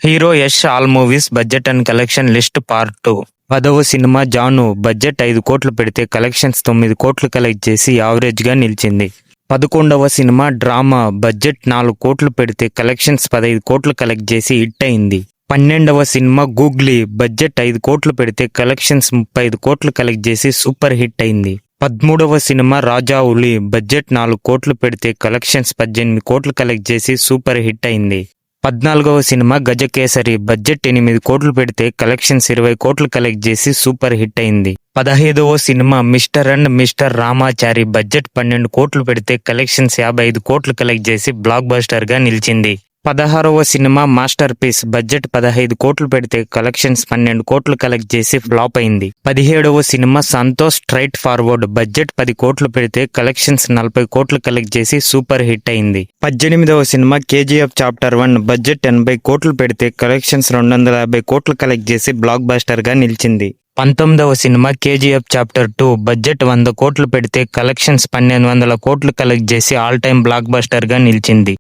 Hero Yash all movies budget and collection list part 2. 10వ cinema Janu budget 5 కోట్లు పెడితే collections 9 కోట్లు కలెక్ట్ చేసి యావరేజ్ గా నిలిచింది. 11వ సినిమా డ్రామా బడ్జెట్ 4 కోట్లు పెడితే కలెక్షన్స్ 15 కోట్లు కలెక్ట్ చేసి హిట్ అయింది. 12వ సినిమా గూగ్లీ బడ్జెట్ 5 కోట్లు పెడితే కలెక్షన్స్ 35 కోట్లు కలెక్ట్ చేసి సూపర్ హిట్ అయింది. 13వ సినిమా రాజావులి బడ్జెట్ 4 కోట్లు పెడితే కలెక్షన్స్ 18 కోట్లు కలెక్ట్ చేసి సూపర్ హిట్ అయింది. 14వ సినిమా గజకేసరి బడ్జెట్ 8 కోట్లు పెడితే కలెక్షన్స్ 20 కోట్లు కలెక్ట్ చేసి సూపర్ హిట్ అయింది. 15వ cinema mister and mister Ramachari budget 12 కోట్లు పెడితే కలెక్షన్స్ 55 కోట్లు కలెక్ట్ చేసి బ్లాక్ బస్టర్ గా నిలిచింది. 16వ సినిమా మాస్టర్ పీస్ బడ్జెట్ 15 కోట్లు పెడితే కలెక్షన్స్ 12 కోట్లు కలెక్ట్ చేసి ఫ్లాప్ అయింది. 17వ సినిమా సంతోష్ స్ట్రైట్ ఫార్వర్డ్ బడ్జెట్ 10 కోట్లు పెడితే కలెక్షన్స్ 40 కోట్లు కలెక్ట్ చేసి సూపర్ హిట్ అయింది. 18వ సినిమా కేజీఎఫ్ చాప్టర్ 1 బడ్జెట్ 80 కోట్లు పెడితే కలెక్షన్స్ 250 కోట్లు కలెక్ట్ చేసి బ్లాక్ బస్టర్ గా నిలిచింది. 19వ సినిమా కేజీఎఫ్ చాప్టర్ 2 బడ్జెట్ 100 కోట్లు పెడితే కలెక్షన్స్ 1200 కోట్లు కలెక్ట్ చేసి ఆల్ టైమ్ బ్లాక్ బస్టర్ గా నిలిచింది.